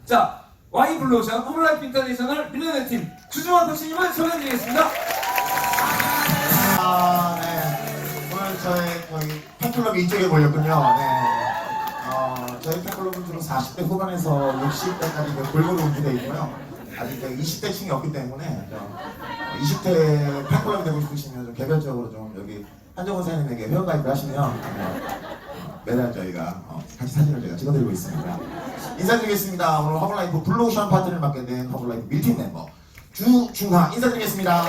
자, Y 블루오션 호블라이프 인터내셔널 밀레니엄 팀 주중환 코치님을 소개해드리겠습니다. 네. 오늘 저희 팬클럽이 이쪽에 몰렸군요. 네. 저희 팬클럽은 주로 40대 후반에서 60대까지 골고루 운주되어 있고요. 아직 20대층이 없기 때문에 20대 팬클럽이 되고 싶으시면 좀 개별적으로 좀 여기 한정원 사장님에게 회원가입을 하시면 매달 저희가 같이 사진을 제가 찍어드리고 있습니다. 인사드리겠습니다. 오늘 허블라이프 블루오션 파트를 맡게 된 허블라이프 밀팀 멤버 주중하 인사드리겠습니다.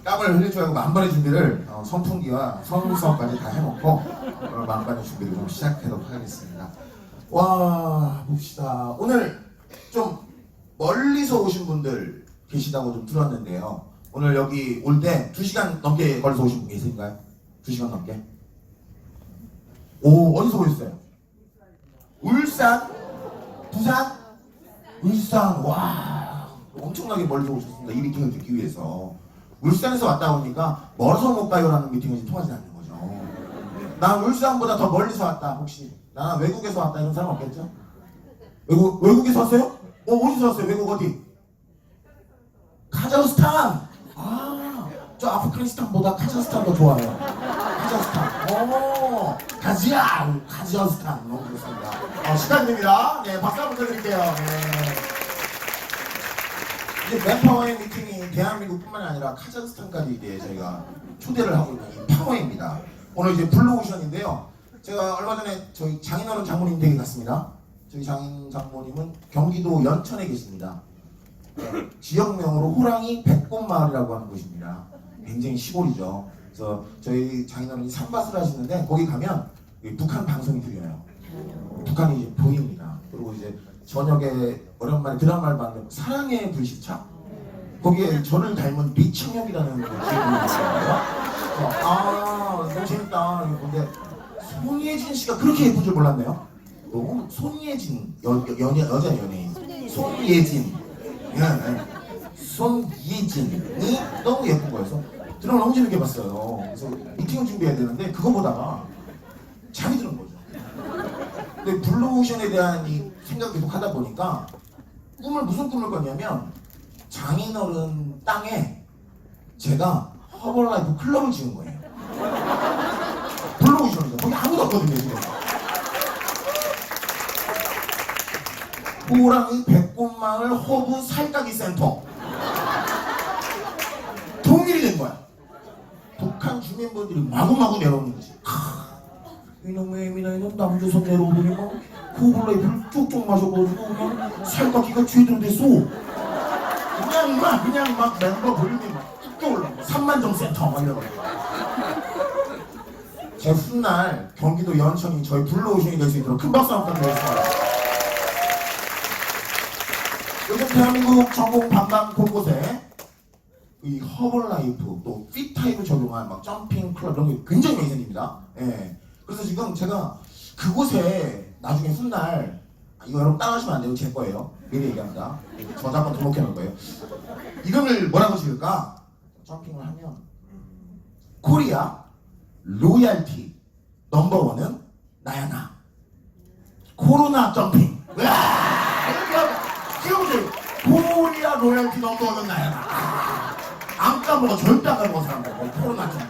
땀을 흘릴 줄 알고 만반의 준비를 선풍기와 선수까지 다 해놓고 오늘 만반의 준비를 좀 시작하도록 하겠습니다. 와 봅시다. 오늘 좀 멀리서 오신 분들 계시다고 좀 들었는데요. 오늘 여기 올 때 2시간 넘게 걸려서 오신 분 계신가요? 2시간 넘게? 오, 어디서 오셨어요? 울산? 부산? 울산. 와, 엄청나게 멀리서 오셨습니다. 이 미팅을 듣기 위해서. 울산에서 왔다 보니까 멀어서 못 가요라는 미팅이 통하지 않는 거죠. 난 울산보다 더 멀리서 왔다. 혹시 나는 외국에서 왔다 이런 사람 없겠죠? 외국에서 왔어요? 어디서 왔어요? 외국 어디? 카자흐스탄! 저 아프가니스탄보다 카자흐스탄 더 좋아요. 카자흐스탄. 카자흐스탄. 너무 좋습니다. 시간 됩니다. 네, 박수 한번 드릴게요. 네. 이제 맨파워의 미팅이 대한민국뿐만 아니라 카자흐스탄까지 이제 저희가 초대를 하고 있는 이 파워입니다. 오늘 이제 블루오션인데요. 제가 얼마 전에 저희 장인어른 장모님 댁에 갔습니다. 저희 장모님은 경기도 연천에 계십니다. 지역명으로 호랑이 백꽃마을이라고 하는 곳입니다. 굉장히 시골이죠. 그래서 저희 장인어른이 산밭을 하시는데 거기 가면 북한 방송이 들려요. 북한이 이제 보입니다. 그리고 이제 저녁에 오랜만에 드라마를 봤는데 사랑의 불시착? 거기에 저를 닮은 리청혁이라는 그 기획이 있어요. 너무 재밌다. 근데 손예진 씨가 그렇게 예쁜 줄 몰랐네요. 너무 손예진 여자 연예인 손예진 손예진이 너무 예쁜 거여서 드라마 너무 재밌게 봤어요. 그래서 미팅을 준비해야 되는데 그거 보다가 잠이 드는 거죠. 근데 블루오션에 대한 이 생각을 계속 하다 보니까 무슨 꿈을 꿨냐면 장인어른 땅에 제가 허블라이프 클럽을 지은 거예요. 블루오션이죠. 거기 아무도 없거든요 지금. 호랑이 백꽃마을 허브 살까기 센터 통일이 된 거야. 북한 주민분들이 마구마구 내려오는 거지. 이놈의 애미나 이놈 남조선 내려오더니 막 호블라이프를 쭉쭉 마셔가지고 그냥 살까기가 죄대로 됐어. 그냥 막 멤버 볼륨이 막 쭉 올라. 3만정 센터 막 이러고. 제 훗날 경기도 연천이 저희 블루오션이 될 수 있도록 큰 박수 한번 드리겠습니다. 요즘 대한민국 전국 방방 곳곳에 이 허블라이프 또 피타입을 적용한 막 점핑 클럽 이런 게 굉장히 많이 생깁니다. 예. 그래서 지금 제가 그곳에 나중에 훗날 이거 여러분 따라하시면 안 돼요. 제 거예요. 미리 얘기합니다. 저작권 등록해 놓을 거예요. 이름을 뭐라고 지을까? 점핑을 하면 코리아 로얄티 넘버원은 나야나 코로나 점핑. 코리아 로얄티 넘버원은 나야나. 안 까먹어. 절대 안 까먹어 사람들. 코로나 점핑.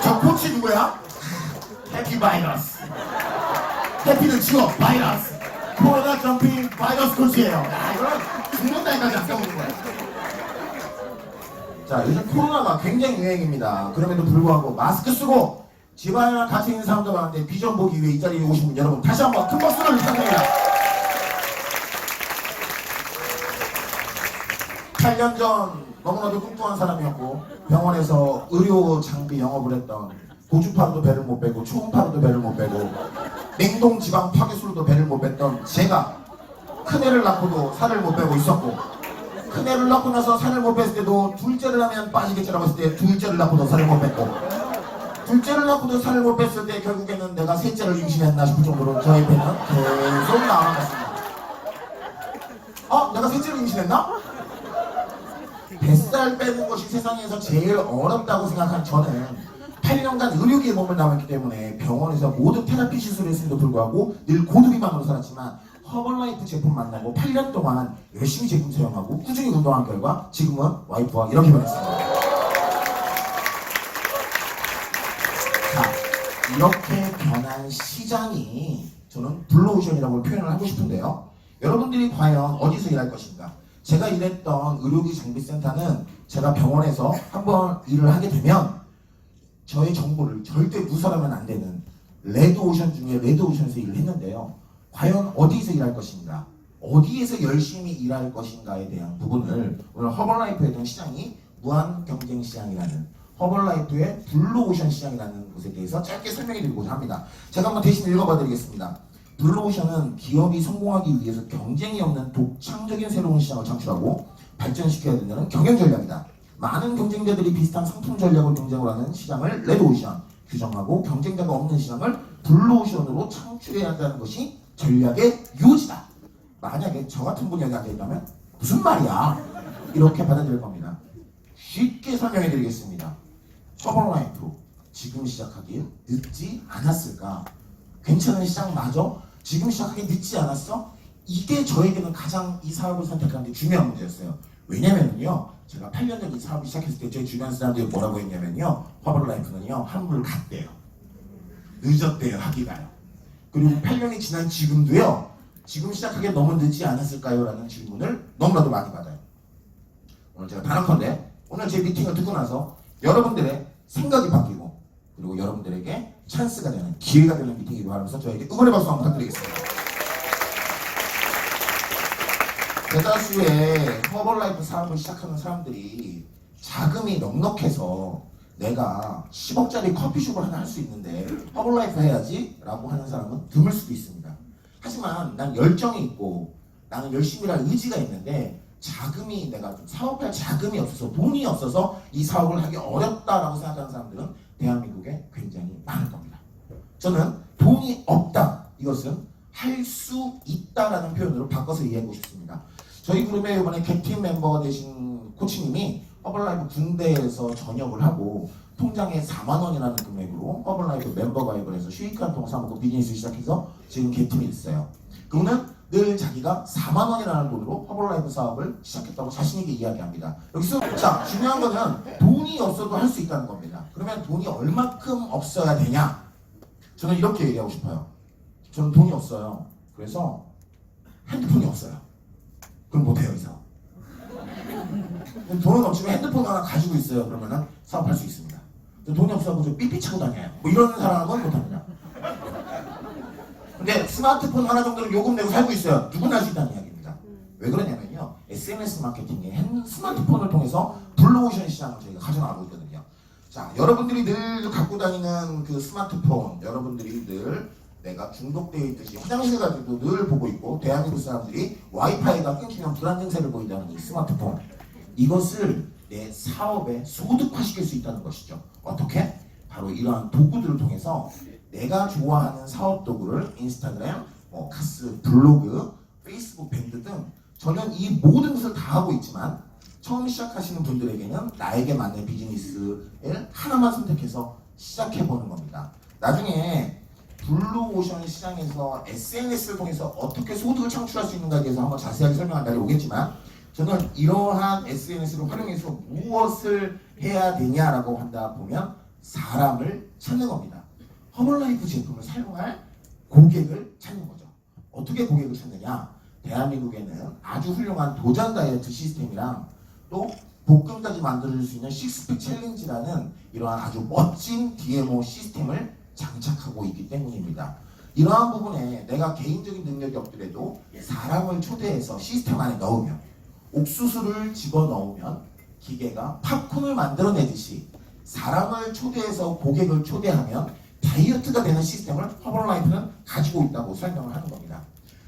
저 코치 누구야? 해피 바이러스. 해피는 지워 바이러스. 코로나 점핑 바이러스 코치예요. 이거는 죽는다니까지 안 까먹는 거야. 자, 요즘 코로나가 굉장히 유행입니다. 그럼에도 불구하고 마스크 쓰고 집안이랑 같이 있는 사람도 많은데 비전 보기 위해 이 자리에 오신 분 여러분 다시 한번 큰 박수를 부탁드립니다. 8년 전 너무나도 뚱뚱한 사람이었고 병원에서 의료 장비 영업을 했던 고주파로도 배를 못 빼고 초음파로도 배를 못 빼고 냉동 지방 파괴술로도 배를 못 뺐던 제가 큰애를 낳고도 살을 못 빼고 있었고 큰애를 낳고 나서 살을 못 뺐을 때도 둘째를 하면 빠지겠지라고 했을 때 둘째를 낳고도 살을 못 뺐고 둘째를 낳고도 살을 못 뺐을 때 결국에는 내가 셋째를 임신했나 싶을 정도로 저의 배는 계속 나아갔습니다. 내가 셋째를 임신했나? 뱃살 빼는 것이 세상에서 제일 어렵다고 생각한 저는 8년간 의료계에 몸을 남았기 때문에 병원에서 모든 테라피 시술을 했음에도 불구하고 늘 고도비만으로 살았지만 허벌라이프 제품 만나고 8년 동안 열심히 제품 사용하고 꾸준히 운동한 결과 지금은 와이프와 이렇게 변했습니다. 자, 이렇게 변한 시장이 저는 블루오션이라고 표현을 하고 싶은데요. 여러분들이 과연 어디서 일할 것인가? 제가 일했던 의료기 정비센터는 제가 병원에서 한번 일을 하게 되면 저의 정보를 절대 누설하면 안 되는 레드오션 중에 레드오션에서 일을 했는데요. 과연 어디서 일할 것인가? 어디에서 열심히 일할 것인가에 대한 부분을 오늘 허벌라이프에 대한 시장이 무한 경쟁 시장이라는 허벌라이프의 블루오션 시장이라는 것에 대해서 짧게 설명해 드리고자 합니다. 제가 한번 대신 읽어봐 드리겠습니다. 블루오션은 기업이 성공하기 위해서 경쟁이 없는 독창적인 새로운 시장을 창출하고 발전시켜야 된다는 경영 전략이다. 많은 경쟁자들이 비슷한 상품 전략을 경쟁을 하는 시장을 레드오션, 규정하고 경쟁자가 없는 시장을 블루오션으로 창출해야 한다는 것이 전략의 요지다. 만약에 저 같은 분이 여기 앉아있다면 무슨 말이야? 이렇게 받아들일 겁니다. 쉽게 설명해 드리겠습니다. 허벌라이프 지금 시작하기엔 늦지 않았을까? 괜찮은 시장 맞아? 지금 시작하기 늦지 않았어? 이게 저에게는 가장 이 사업을 선택하는 데 중요한 문제였어요. 왜냐면요, 제가 8년 전 이 사업을 시작했을 때 제 주변 사람들이 뭐라고 했냐면요, 허벌라이프는요 환불 갔대요. 늦었대요, 하기가요. 그리고 8년이 지난 지금도요, 지금 시작하기에 너무 늦지 않았을까요? 라는 질문을 너무나도 많이 받아요. 오늘 제가 단언컨대 오늘 제 미팅을 듣고 나서 여러분들의 생각이 바뀌고 그리고 여러분들에게 찬스가 되는 기회가 되는 미팅이기도 하면서 저에게 응원의 박수 한번 부탁드리겠습니다. 대다수의 허벌라이프 사업을 시작하는 사람들이 자금이 넉넉해서 내가 10억짜리 커피숍을 하나 할 수 있는데 허벌라이프 해야지 라고 하는 사람은 드물 수도 있습니다. 하지만 난 열정이 있고 나는 열심히 할 의지가 있는데 자금이 내가 좀 사업할 자금이 없어서 돈이 없어서 이 사업을 하기 어렵다라고 생각하는 사람들은 대한민국에 굉장히 많을 겁니다. 저는 돈이 없다 이것은 할 수 있다라는 표현으로 바꿔서 이해하고 싶습니다. 저희 그룹의 이번에 객팀 멤버가 되신 코치님이 허벌라이프 군대에서 전역을 하고 통장에 4만 원이라는 금액으로 허벌라이프 멤버 가입을 해서 수익한 통을 사먹고 비즈니스 시작해서 지금 객팀이 됐어요. 그분은 늘 자기가 4만 원이라는 돈으로 허벌라이프 사업을 시작했다고 자신있게 이야기합니다. 여기서 자, 중요한 거는 돈이 없어도 할 수 있다는 겁니다. 그러면 돈이 얼마큼 없어야 되냐? 저는 이렇게 얘기하고 싶어요. 저는 돈이 없어요. 그래서 핸드폰이 없어요. 그럼 못해요, 이 사업. 돈은 없지만 핸드폰 하나 가지고 있어요. 그러면은 사업할 수 있습니다. 돈이 없어서 저 삐삐 차고 다녀요. 뭐 이런 사람은 못합니다. 근데 스마트폰 하나 정도는 요금 내고 살고 있어요. 누구나 할 수 있다는 이야기입니다. 왜 그러냐면요, SNS 마케팅에 스마트폰을 통해서 블루오션 시장을 저희가 가져나가고 있거든요. 자, 여러분들이 늘 갖고 다니는 그 스마트폰, 여러분들이 늘 내가 중독되어 있듯이 화장실 가서도 늘 보고 있고 대한민국 사람들이 와이파이가 끊기면 불안 증세를 보인다는 이 스마트폰, 이것을 내 사업에 소득화시킬 수 있다는 것이죠. 어떻게? 바로 이러한 도구들을 통해서 내가 좋아하는 사업 도구를 인스타그램, 카스, 블로그, 페이스북 밴드 등 저는 이 모든 것을 다 하고 있지만 처음 시작하시는 분들에게는 나에게 맞는 비즈니스를 하나만 선택해서 시작해보는 겁니다. 나중에 블루오션 시장에서 SNS를 통해서 어떻게 소득을 창출할 수 있는가에 대해서 한번 자세하게 설명한 날이 오겠지만 저는 이러한 SNS를 활용해서 무엇을 해야 되냐라고 한다 보면 사람을 찾는 겁니다. 허벌라이프 제품을 사용할 고객을 찾는 거죠. 어떻게 고객을 찾느냐? 대한민국에는 아주 훌륭한 도전 다이어트 시스템이랑 또 복근까지 만들어줄 수 있는 식스팩 챌린지라는 이러한 아주 멋진 DMO 시스템을 장착하고 있기 때문입니다. 이러한 부분에 내가 개인적인 능력이 없더라도 사람을 초대해서 시스템 안에 넣으면 옥수수를 집어넣으면 기계가 팝콘을 만들어내듯이 사람을 초대해서 고객을 초대하면 다이어트가 되는 시스템을 허벌라이프는 가지고 있다고 설명을 하는 겁니다.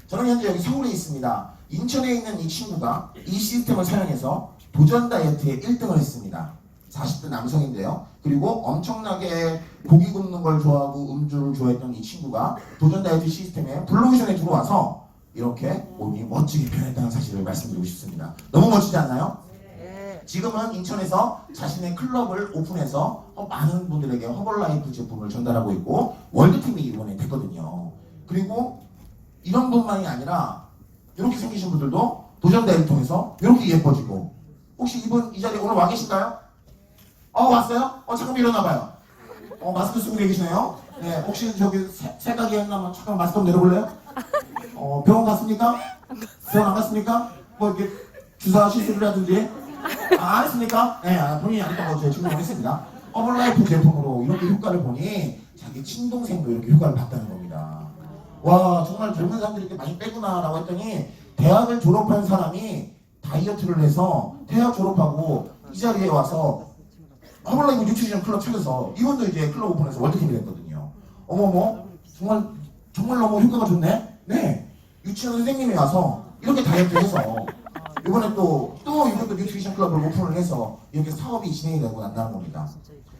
저는 현재 여기 서울에 있습니다. 인천에 있는 이 친구가 이 시스템을 사용해서 도전 다이어트에 1등을 했습니다. 40대 남성인데요. 그리고 엄청나게 고기 굽는 걸 좋아하고 음주를 좋아했던 이 친구가 도전 다이어트 시스템에 블루오션에 들어와서 이렇게 몸이 멋지게 변했다는 사실을 말씀드리고 싶습니다. 너무 멋지지 않나요? 지금은 인천에서 자신의 클럽을 오픈해서 많은 분들에게 허벌라이프 제품을 전달하고 있고 월드팀이 이번에 됐거든요. 그리고 이런 분만이 아니라 이렇게 생기신 분들도 도전대회를 통해서 이렇게 예뻐지고, 혹시 이분 이 자리에 오늘 와 계신가요? 왔어요? 잠깐 일어나봐요. 마스크 쓰고 계시네요. 네, 혹시 저기 색각이 했나면 잠깐 마스크 좀 내려볼래요? 병원 갔습니까? 병원 안 갔습니까? 뭐 이렇게 주사 시술이라든지 안 했습니까? 네, 본인이 안 했던 거 제가 증명했습니다. 허벌라이프 제품으로 이렇게 효과를 보니 자기 친동생도 이렇게 효과를 봤다는 겁니다. 와, 정말 젊은 사람들이 이렇게 많이 빼구나라고 했더니 대학을 졸업한 사람이 다이어트를 해서 대학 졸업하고 이 자리에 와서 허벌라이프 뉴트리션 클럽 차려서 이분도 이제 클럽 오픈해서 월드팀이 됐거든요. 어머머, 정말 너무 효과가 좋네? 네, 유치원 선생님이 와서 이렇게 다이어트해서 이번에 또 이분도 뉴트리션 클럽을 오픈을 해서 이렇게 사업이 진행이 되고 난다는 겁니다.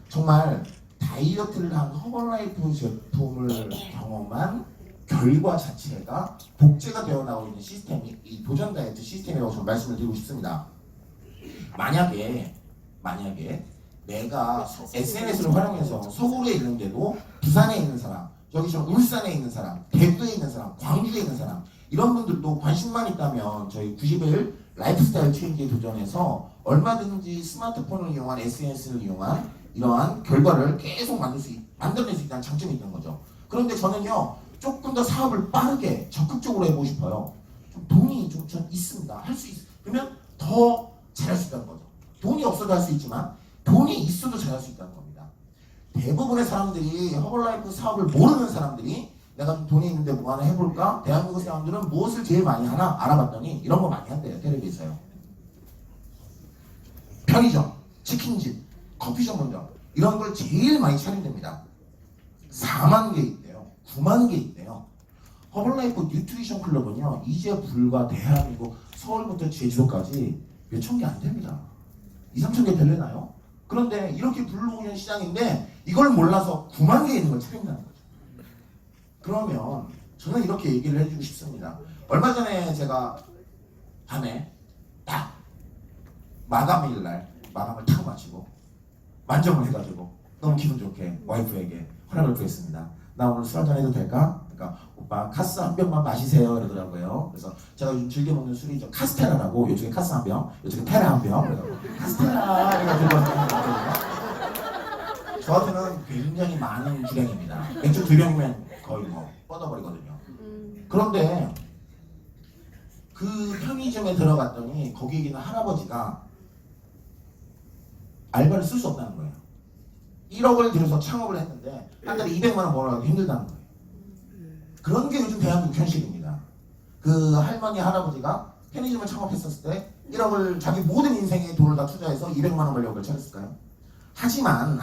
정말 다이어트를 한 허벌라이프 제품을 경험한 결과 자체가 복제가 되어 나오고 있는 시스템이 이 도전 다이어트 시스템이라고 저는 말씀을 드리고 싶습니다. 만약에 내가 SNS를 활용해서 서울에 있는데도 부산에 있는 사람, 여기 저 울산에 있는 사람, 대구에 있는 사람, 광주에 있는 사람, 이런 분들도 관심만 있다면 저희 90일 라이프스타일 체인지에 도전해서 얼마든지 스마트폰을 이용한 SNS를 이용한 이러한 결과를 계속 만들어낼 수 있다는 장점이 있는 거죠. 그런데 저는요, 조금 더 사업을 빠르게 적극적으로 해보고 싶어요. 좀 돈이 좀 있습니다. 할 수 그러면 더 잘할 수 있다는 거죠. 돈이 없어도 할 수 있지만 돈이 있어도 잘할 수 있다는 겁니다. 대부분의 사람들이 허벌라이프 사업을 모르는 사람들이 내가 좀 돈이 있는데 뭐 하나 해볼까? 대한민국 사람들은 무엇을 제일 많이 하나 알아봤더니 이런 거 많이 한대요. 텔레비에서요. 편의점, 치킨집, 커피숍 본점, 이런 걸 제일 많이 차린답니다. 4만 개 있대요. 9만 개 있대요. 허벌라이프 뉴트리션 클럽은요, 이제 불과 대한민국 서울부터 제주도까지 몇천 개 안 됩니다. 2, 3천 개 되려나요? 그런데 이렇게 불로오는 시장인데 이걸 몰라서 9만 개 있는 걸 차린다는 거죠. 그러면 저는 이렇게 얘기를 해주고 싶습니다. 얼마 전에 제가 밤에 딱 마감일 날 마감을 탁 마치고 만점을 해가지고 너무 기분 좋게 와이프에게 허락을 구했습니다. 나 오늘 술 한잔 해도 될까? 그러니까 오빠 카스 한 병만 마시세요 이러더라고요. 그래서 제가 요즘 즐겨 먹는 술이 저 카스테라라고, 이쪽에 카스 한 병, 이쪽에 테라 한 병. 카스테라 해가지고 저한테는 굉장히 많은 주량입니다. 맥주 2병이면 거의 뭐 뻗어버리거든요. 그런데 그 편의점에 들어갔더니 거기 있는 할아버지가 알바를 쓸 수 없다는 거예요. 1억을 들여서 창업을 했는데 한 달에 200만 원 벌어가기 힘들다는 거예요. 그런 게 요즘 대한민국 현실입니다. 그 할머니 할아버지가 편의점을 창업했었을 때 1억을 자기 모든 인생의 돈을 다 투자해서 200만 원 벌려고 차렸을까요? 하지만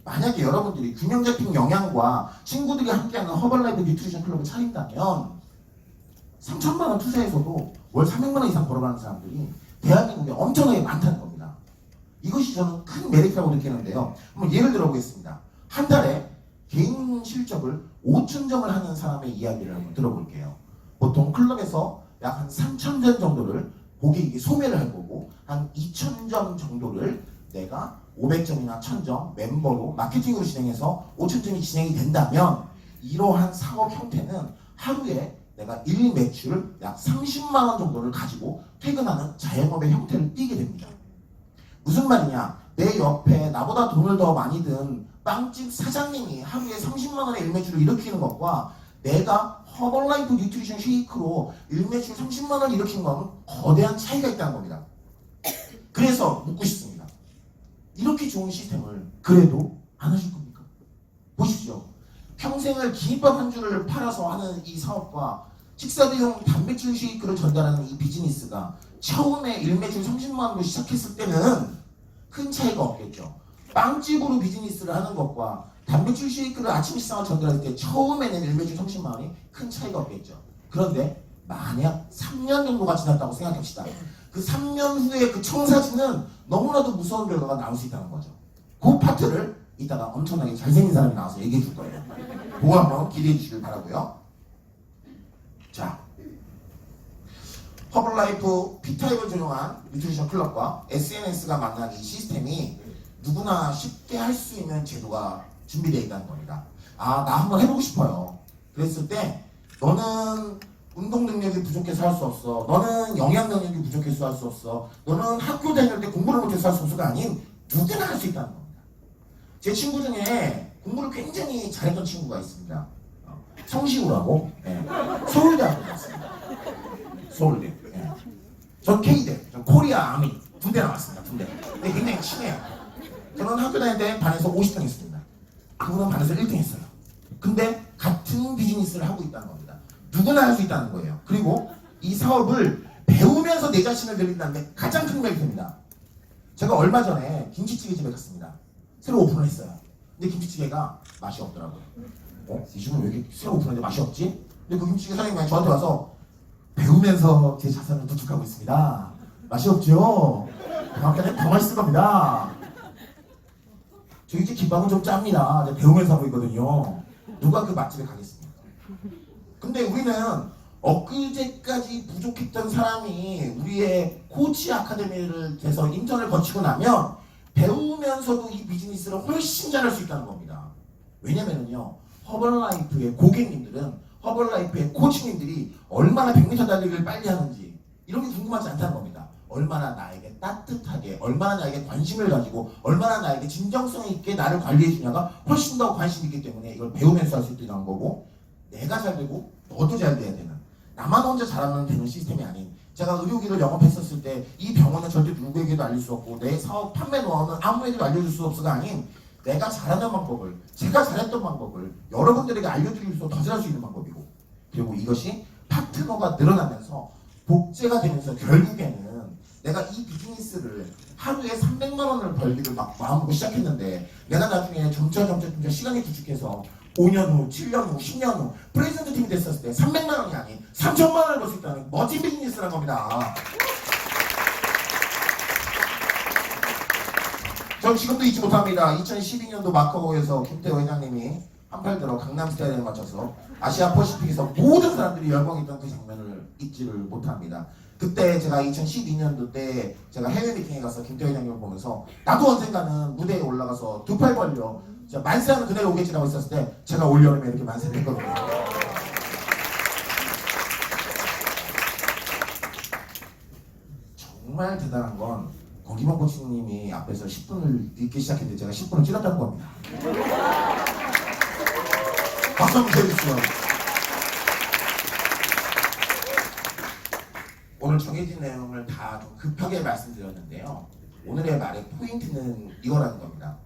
만약에 여러분들이 균형 잡힌 영양과 친구들이 함께하는 허벌라이프 뉴트리션 클럽을 차린다면 3천만 원 투자해서도 월 300만 원 이상 벌어가는 사람들이 대한민국에 엄청나게 많다는 겁니다. 이것이 저는 큰 메리트라고 느끼는데요. 한번 예를 들어보겠습니다. 한 달에 개인 실적을 5,000점을 하는 사람의 이야기를 한번 들어볼게요. 보통 클럽에서 약 한 3,000점 정도를 고객에게 소매를 할 거고, 한 2,000점 정도를 내가 500점이나 1,000점 멤버로 마케팅으로 진행해서 5,000점이 진행이 된다면 이러한 사업 형태는 하루에 내가 일 매출 약 30만 원 정도를 가지고 퇴근하는 자영업의 형태를 띠게 됩니다. 무슨 말이냐? 내 옆에 나보다 돈을 더 많이 든 빵집 사장님이 하루에 30만 원의 일매출을 일으키는 것과 내가 허벌라이프 뉴트리션 쉐이크로 일매출 30만 원을 일으키는 것은 거대한 차이가 있다는 겁니다. 그래서 묻고 싶습니다. 이렇게 좋은 시스템을 그래도 안 하실 겁니까? 보십시오. 평생을 김밥 한 줄을 팔아서 하는 이 사업과 식사대용 단백질 쉐이크를 전달하는 이 비즈니스가 처음에 일매출 30만 원으로 시작했을 때는 큰 차이가 없겠죠. 빵집으로 비즈니스를 하는 것과 단백질 쉐이크를 아침 식사와 전달할 때 처음에는 일매출 30만 원이 큰 차이가 없겠죠. 그런데 만약 3년 정도가 지났다고 생각합시다. 그 3년 후에 그 청사진은 너무나도 무서운 결과가 나올 수 있다는 거죠. 그 파트를 이따가 엄청나게 잘생긴 사람이 나와서 얘기해 줄 거예요. 그거 한번 기대해 주시길 바라고요. 자, 허블라이프 P타입을 조용한 뉴트리션 클럽과 SNS가 만난 이 시스템이 누구나 쉽게 할 수 있는 제도가 준비되어 있다는 겁니다. 아, 나 한번 해보고 싶어요. 그랬을 때 너는 운동 능력이 부족해서 할 수 없어. 너는 영양 능력이 부족해서 할 수 없어. 너는 학교 다닐 때 공부를 못해서 할 수 없어가 아닌 누구나 할 수 있다는 겁니다. 제 친구 중에 공부를 굉장히 잘했던 친구가 있습니다. 성시우라고. 예. 서울대학교 나왔습니다. 서울대. 예. 전 K대, 전 코리아 아미 군대 나왔습니다. 군대. 근데 굉장히 친해요. 저는 학교 다닐 때 반에서 50등 했습니다. 그분은 반에서 1등 했어요. 근데 같은 비즈니스를 하고 있다는 겁니다. 누구나 할 수 있다는 거예요. 그리고 이 사업을 배우면서 내 자신을 늘린다는 게 가장 큰 메리트입니다. 제가 얼마 전에 김치찌개 집에 갔습니다. 새로 오픈을 했어요. 근데 김치찌개가 맛이 없더라고요. 이 집은 왜 이렇게 새로 오픈했는데 맛이 없지? 근데 그 김치찌개 사장님이 저한테 와서 배우면서 제 자산을 구축하고 있습니다. 맛이 없죠? 다음번에 더 맛있을 겁니다. 저희 집 김밥은 좀 짭니다. 제가 배우면서 하고 있거든요. 누가 그 맛집에 가겠습니까? 근데 우리는 엊그제까지 부족했던 사람이 우리의 코치 아카데미를 돼서 인턴을 거치고 나면 배우면서도 이 비즈니스를 훨씬 잘할 수 있다는 겁니다. 왜냐면은요, 허벌라이프의 고객님들은 허벌라이프의 코치님들이 얼마나 100m 달리기를 빨리 하는지 이런 게 궁금하지 않다는 겁니다. 얼마나 나에게 따뜻하게, 얼마나 나에게 관심을 가지고, 얼마나 나에게 진정성 있게 나를 관리해 주냐가 훨씬 더 관심이 있기 때문에 이걸 배우면서 할 수 있다는 거고, 내가 잘 되고 너도 잘 돼야 되는, 나만 혼자 잘하면 되는 시스템이 아닌, 제가 의료기를 영업했었을 때 이 병원은 절대 누구에게도 알릴 수 없고 내 사업 판매 노하우는 아무에게도 알려줄 수 없어가 아닌, 내가 잘하는 방법을, 제가 잘했던 방법을 여러분들에게 알려드릴 수 더 잘할 수 있는 방법이고, 그리고 이것이 파트너가 늘어나면서 복제가 되면서 결국에는 내가 이 비즈니스를 하루에 300만 원을 벌기를 막 마음먹고 시작했는데, 내가 나중에 점차 시간이 구축해서 5년 후, 7년 후, 10년 후 프레젠트 팀이 됐었을 때 300만 원이 아닌 3천만 원을 벌 수 있다는 멋진 비즈니스란 겁니다. 전 지금도 잊지 못합니다. 2012년도 마카오에서 김태호 회장님이 한팔 들어 강남 스타일에 맞춰서 아시아 퍼시픽에서 모든 사람들이 열광했던 그 장면을 잊지를 못합니다. 그때 제가 2012년도 때 제가 해외 미팅에 가서 김태호 회장님을 보면서 나도 언젠가는 무대에 올라가서 두 팔 벌려 만세하는 그날이 오겠지라고 있었을 때 제가 올여름에 이렇게 만세를 했거든요. 정말 대단한 건 거기만 코치님이 앞에서 10분을 늦게 시작했는데 제가 10분을 찔렀다는 겁니다. 박수 한번 쳐주시죠. 오늘 정해진 내용을 다 좀 급하게 말씀드렸는데요. 오늘의 말의 포인트는 이거라는 겁니다.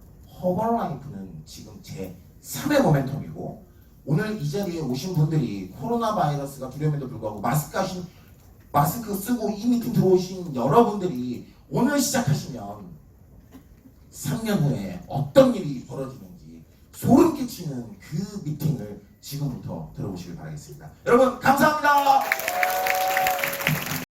허벌라이프는 지금 제 3의 모멘텀이고, 오늘 이 자리에 오신 분들이 코로나 바이러스가 두려움에도 불구하고 마스크 쓰고 이 미팅 들어오신 여러분들이 오늘 시작하시면 3년 후에 어떤 일이 벌어지는지 소름 끼치는 그 미팅을 지금부터 들어보시길 바라겠습니다. 여러분 감사합니다.